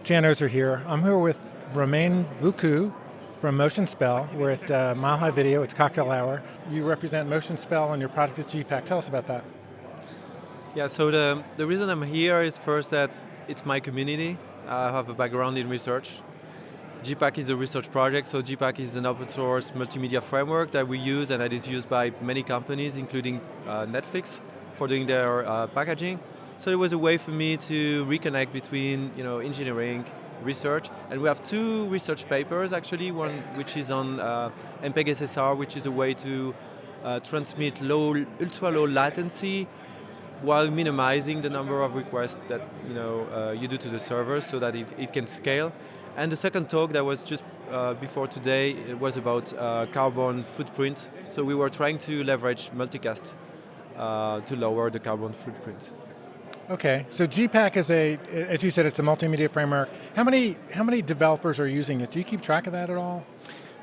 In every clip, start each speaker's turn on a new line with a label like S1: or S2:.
S1: Jan Ozer here. I'm here with Romain Bouqueau from Motion Spell. We're at Mile High Video. It's cocktail hour. You represent Motion Spell and your product is GPAC. Tell us about that.
S2: Yeah, so the reason I'm here is first that it's my community. I have a background in research. GPAC is a research project, so GPAC is an open source multimedia framework that we use and that is used by many companies, including Netflix, for doing their packaging. So it was a way for me to reconnect between engineering, research, and we have two research papers actually. One which is on MPEG SSR, which is a way to transmit ultra low latency while minimizing the number of requests that you do to the server so that it can scale. And the second talk that was just before today, it was about carbon footprint. So we were trying to leverage multicast to lower the carbon footprint.
S1: Okay, so GPAC is as you said, it's a multimedia framework. How many developers are using it? Do you keep track of that at all?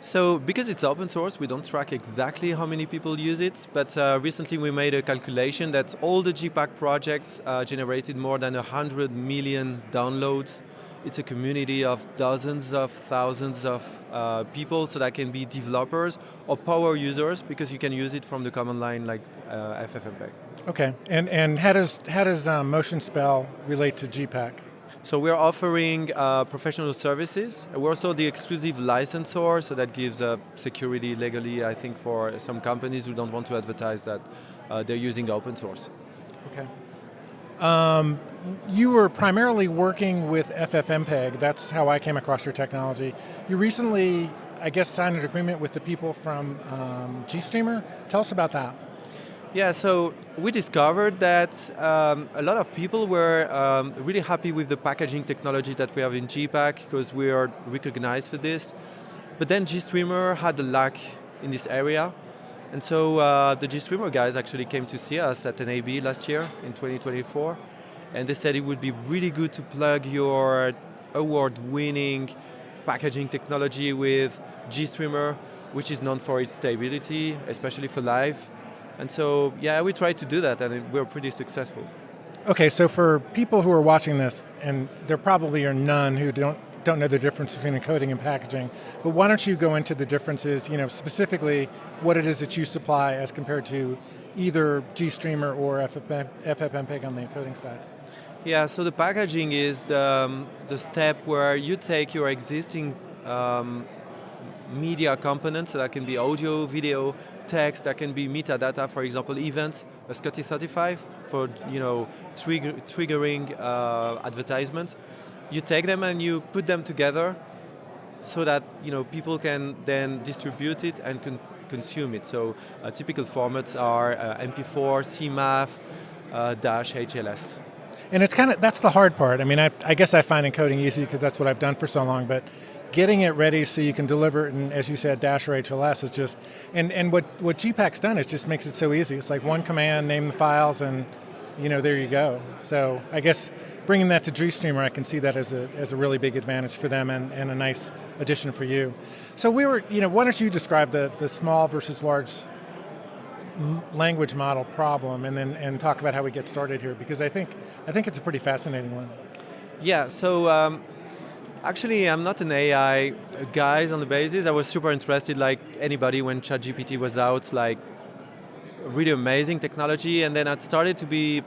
S2: So because it's open source, we don't track exactly how many people use it, but recently we made a calculation that all the GPAC projects generated more than 100 million downloads. It's a community of dozens of thousands of people, so that can be developers or power users, because you can use it from the command line like FFmpeg.
S1: Okay, and how does Motion Spell relate to GPAC?
S2: So we're offering professional services. We're also the exclusive licensor, so that gives security legally, I think, for some companies who don't want to advertise that they're using open source.
S1: Okay. You were primarily working with FFmpeg. That's how I came across your technology. You recently, I guess, signed an agreement with the people from GStreamer. Tell us about that.
S2: Yeah, so we discovered that a lot of people were really happy with the packaging technology that we have in GPAC, because we are recognized for this. But then GStreamer had a lack in this area. And so the GStreamer guys actually came to see us at an AB last year in 2024. And they said it would be really good to plug your award-winning packaging technology with GStreamer, which is known for its stability, especially for live. And so, yeah, we tried to do that, and we're pretty successful.
S1: Okay, so for people who are watching this, and there probably are none who don't know the difference between encoding and packaging, but why don't you go into the differences, specifically what it is that you supply as compared to either GStreamer or FFmpeg on the encoding side?
S2: Yeah, so the packaging is the step where you take your existing media components, so that can be audio, video, text, that can be metadata, for example, events, a SCTE35 for triggering advertisement. You take them and you put them together so that people can then distribute it and consume it. So typical formats are MP4, CMAF, Dash, HLS.
S1: And it's that's the hard part. I mean, I guess I find encoding easy because that's what I've done for so long, but getting it ready so you can deliver it, and as you said, Dash or HLS is just, and what GPAC's done is just makes it so easy. It's like one command, name the files, and there you go. So I guess bringing that to GStreamer, I can see that as a really big advantage for them and a nice addition for you. So we were, why don't you describe the small versus large language model problem, and talk about how we get started here, because I think it's a pretty fascinating one.
S2: Yeah, so actually I'm not an AI guy on the basis. I was super interested, like anybody, when ChatGPT was out, like really amazing technology, and then I started to be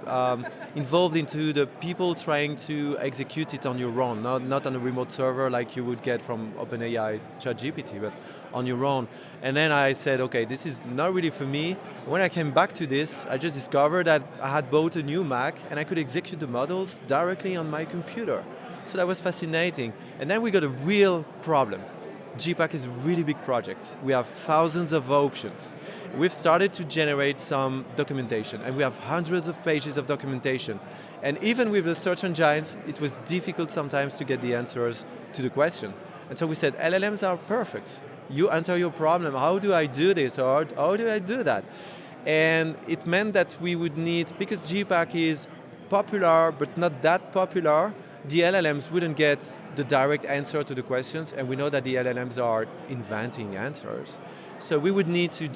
S2: involved into the people trying to execute it on your own, not on a remote server like you would get from OpenAI ChatGPT, but on your own. And then I said, okay, this is not really for me. When I came back to this, I just discovered that I had bought a new Mac and I could execute the models directly on my computer. So that was fascinating. And then we got a real problem. GPAC is a really big project. We have thousands of options. We've started to generate some documentation, and we have hundreds of pages of documentation. And even with the search engines, it was difficult sometimes to get the answers to the question. And so we said, LLMs are perfect. You enter your problem, how do I do this, or how do I do that? And it meant that we would need, because GPAC is popular but not that popular, the LLMs wouldn't get the direct answer to the questions, and we know that the LLMs are inventing answers. So we would need to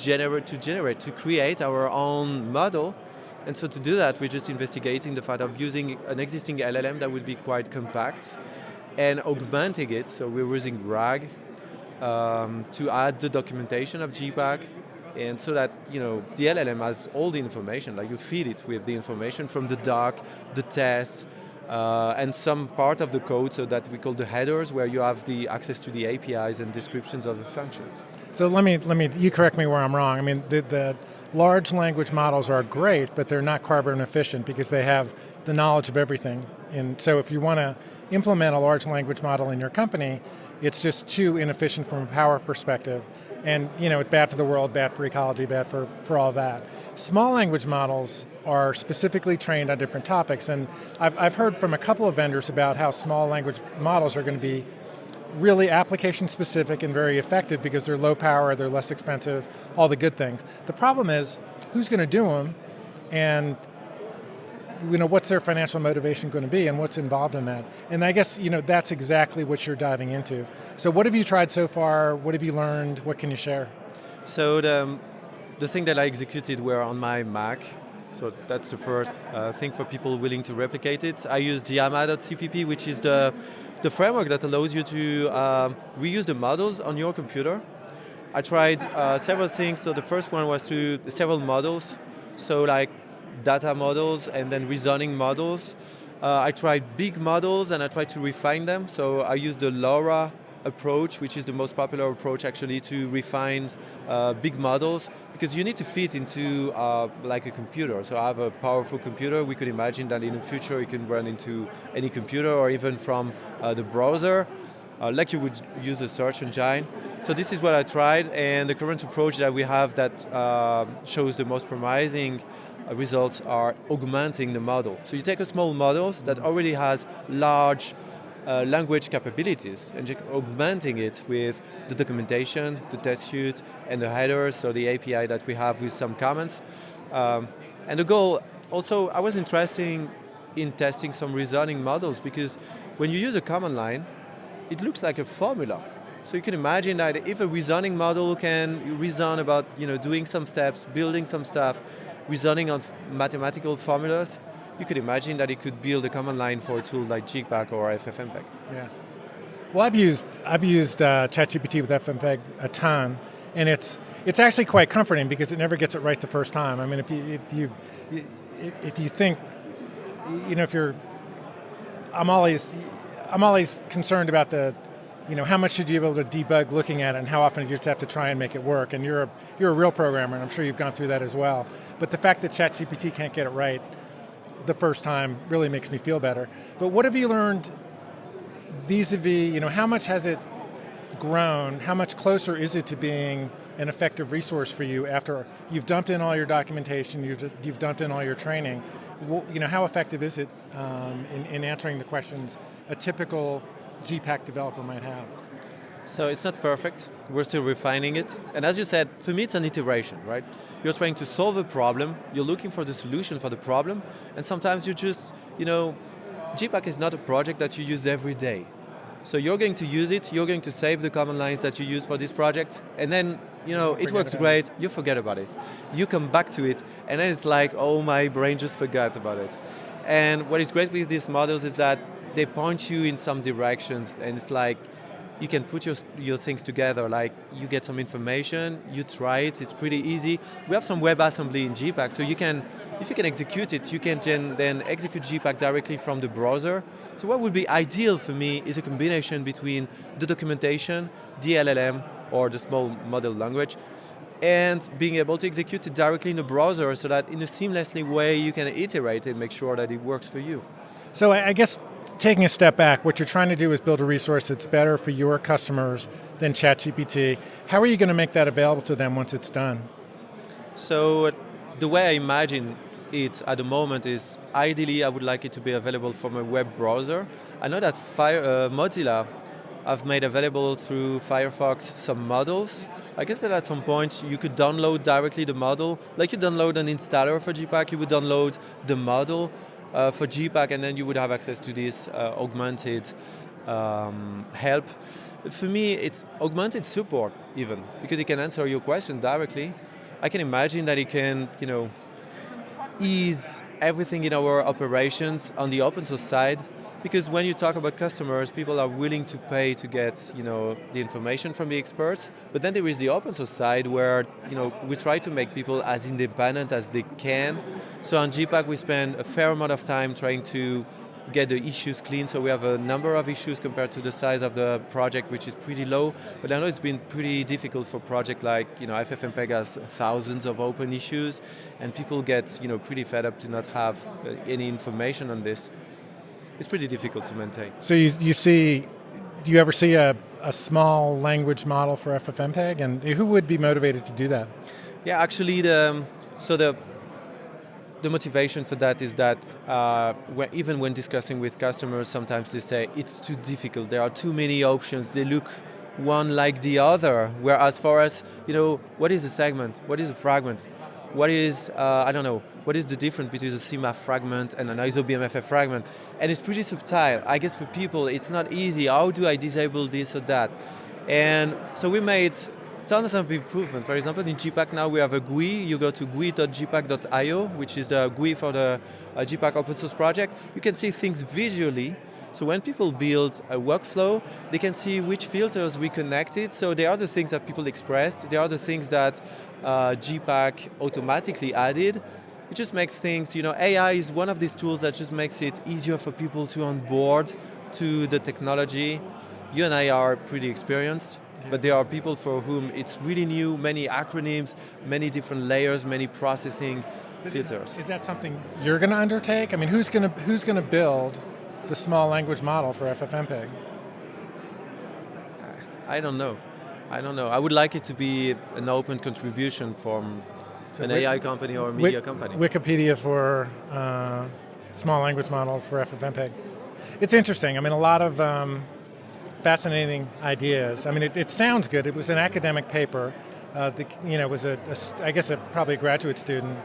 S2: create our own model. And so to do that, we're just investigating the fact of using an existing LLM that would be quite compact and augmenting it. So we're using RAG to add the documentation of GPAC, and so that the LLM has all the information. Like you feed it with the information from the doc, the tests, and some part of the code, so that we call the headers, where you have the access to the APIs and descriptions of the functions.
S1: So let me. You correct me where I'm wrong. I mean, the large language models are great, but they're not carbon efficient because they have the knowledge of everything. And so if you want to implement a large language model in your company, it's just too inefficient from a power perspective. And it's bad for the world, bad for ecology, bad for all that. Small language models are specifically trained on different topics, and I've heard from a couple of vendors about how small language models are going to be really application specific and very effective because they're low power, they're less expensive, all the good things. The problem is, who's going to do them, and what's their financial motivation going to be, and what's involved in that? And I guess that's exactly what you're diving into. So what have you tried so far? What have you learned? What can you share?
S2: So the thing that I executed were on my Mac. So that's the first thing for people willing to replicate it. I used Yama.cpp, which is the framework that allows you to reuse the models on your computer. I tried several things. So the first one was to several models. So like data models and then reasoning models. I tried big models and I tried to refine them. So I used the LoRa approach, which is the most popular approach actually to refine big models, because you need to fit into like a computer. So I have a powerful computer. We could imagine that in the future it can run into any computer or even from the browser, like you would use a search engine. So this is what I tried, and the current approach that we have that shows the most promising results are augmenting the model. So you take a small model that already has large language capabilities and just augmenting it with the documentation, the test suite, and the headers, so the API that we have with some comments. And the goal, also, I was interested in testing some reasoning models, because when you use a command line, it looks like a formula. So you can imagine that if a reasoning model can reason about doing some steps, building some stuff, reasoning on mathematical formulas, you could imagine that it could build a command line for a tool like GPAC or FFmpeg.
S1: Yeah. Well, I've used ChatGPT with FFmpeg a ton, and it's actually quite comforting because it never gets it right the first time. I mean, if you think, I'm always concerned about how much should you be able to debug looking at it, and how often you just have to try and make it work. And you're a real programmer, and I'm sure you've gone through that as well. But the fact that ChatGPT can't get it right the first time really makes me feel better. But what have you learned vis-a-vis, how much has it grown? How much closer is it to being an effective resource for you after you've dumped in all your documentation, you've dumped in all your training? How effective is it in answering the questions a typical GPAC developer might have?
S2: So it's not perfect. We're still refining it. And as you said, for me it's an iteration, right? You're trying to solve a problem, you're looking for the solution for the problem, and sometimes you just, GPAC is not a project that you use every day. So you're going to use it, you're going to save the command lines that you use for this project, and then, it works great, you forget about it. You come back to it, and then it's like, oh, my brain just forgot about it. And what is great with these models is that they point you in some directions, and it's like, you can put your things together, like you get some information, you try it, it's pretty easy. We have some WebAssembly in GPAC, so if you can execute it, you can then execute GPAC directly from the browser. So what would be ideal for me is a combination between the documentation, the LLM, or the small model language, and being able to execute it directly in the browser so that in a seamlessly way you can iterate and make sure that it works for you.
S1: So I guess taking a step back, what you're trying to do is build a resource that's better for your customers than ChatGPT. How are you going to make that available to them once it's done?
S2: So the way I imagine it at the moment is, ideally I would like it to be available from a web browser. I know that Mozilla have made available through Firefox some models. I guess that at some point you could download directly the model. Like you download an installer for GPAC, you would download the model for GPAC, and then you would have access to this augmented help. For me, it's augmented support even, because it can answer your question directly. I can imagine that it can, ease everything in our operations on the open source side. because when you talk about customers, people are willing to pay to get the information from the experts. But then there is the open source side where we try to make people as independent as they can. So on GPAC we spend a fair amount of time trying to get the issues clean, so we have a number of issues compared to the size of the project, which is pretty low. But I know it's been pretty difficult for projects like FFmpeg has thousands of open issues, and people get pretty fed up to not have any information on this. It's pretty difficult to maintain.
S1: So do you ever see a small language model for FFmpeg, and who would be motivated to do that?
S2: Yeah, actually, the motivation for that is that even when discussing with customers, sometimes they say it's too difficult. There are too many options. They look one like the other. Whereas for us, what is a segment? What is a fragment? What is, what is the difference between a CMAF fragment and an ISO-BMFF fragment? And it's pretty subtle. I guess for people, it's not easy. How do I disable this or that? And so we made tons of improvement. For example, in GPAC now we have a GUI. You go to gui.gpac.io, which is the GUI for the GPAC open source project. You can see things visually. So when people build a workflow, they can see which filters we connected. So they are the things that people expressed. They are the things that GPAC automatically added. It just makes things, AI is one of these tools that just makes it easier for people to onboard to the technology. You and I are pretty experienced. But there are people for whom it's really new, many acronyms, many different layers, many processing filters.
S1: Is that something you're going to undertake? I mean, who's going to build the small language model for FFmpeg?
S2: I don't know. I would like it to be an open contribution from an AI company or a media company.
S1: Wikipedia for small language models for FFmpeg. It's interesting. I mean, a lot of fascinating ideas. I mean, it sounds good. It was an academic paper. It was probably a graduate student,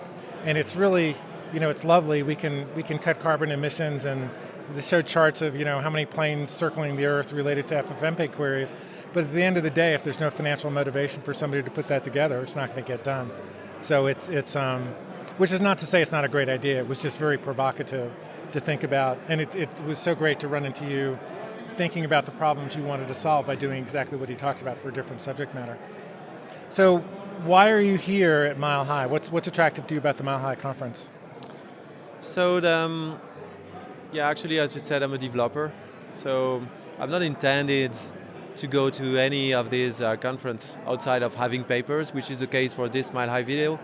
S1: and it's really, it's lovely. We can cut carbon emissions, and they showed charts of how many planes circling the Earth related to FFmpeg queries. But at the end of the day, if there's no financial motivation for somebody to put that together, it's not going to get done. So it's which is not to say it's not a great idea. It was just very provocative to think about, and it was so great to run into you thinking about the problems you wanted to solve by doing exactly what he talked about for a different subject matter. So why are you here at Mile High? What's attractive to you about the Mile High conference?
S2: So actually, as you said, I'm a developer. So I'm not intended to go to any of these conferences outside of having papers, which is the case for this Mile High video.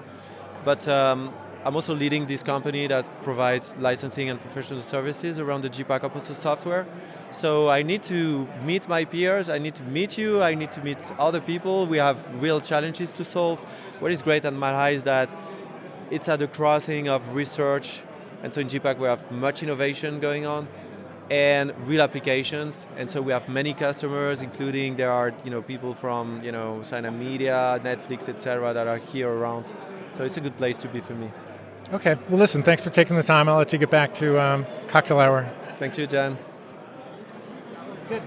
S2: But I'm also leading this company that provides licensing and professional services around the GPAC open source software. So I need to meet my peers, I need to meet you, I need to meet other people. We have real challenges to solve. What is great at Mile High is that it's at the crossing of research, and so in GPAC we have much innovation going on and real applications. And so we have many customers, including there are people from Media, Netflix, etc. that are here around. So it's a good place to be for me.
S1: Okay, well listen, thanks for taking the time. I'll let you get back to cocktail hour.
S2: Thank you, Jan.
S1: Good.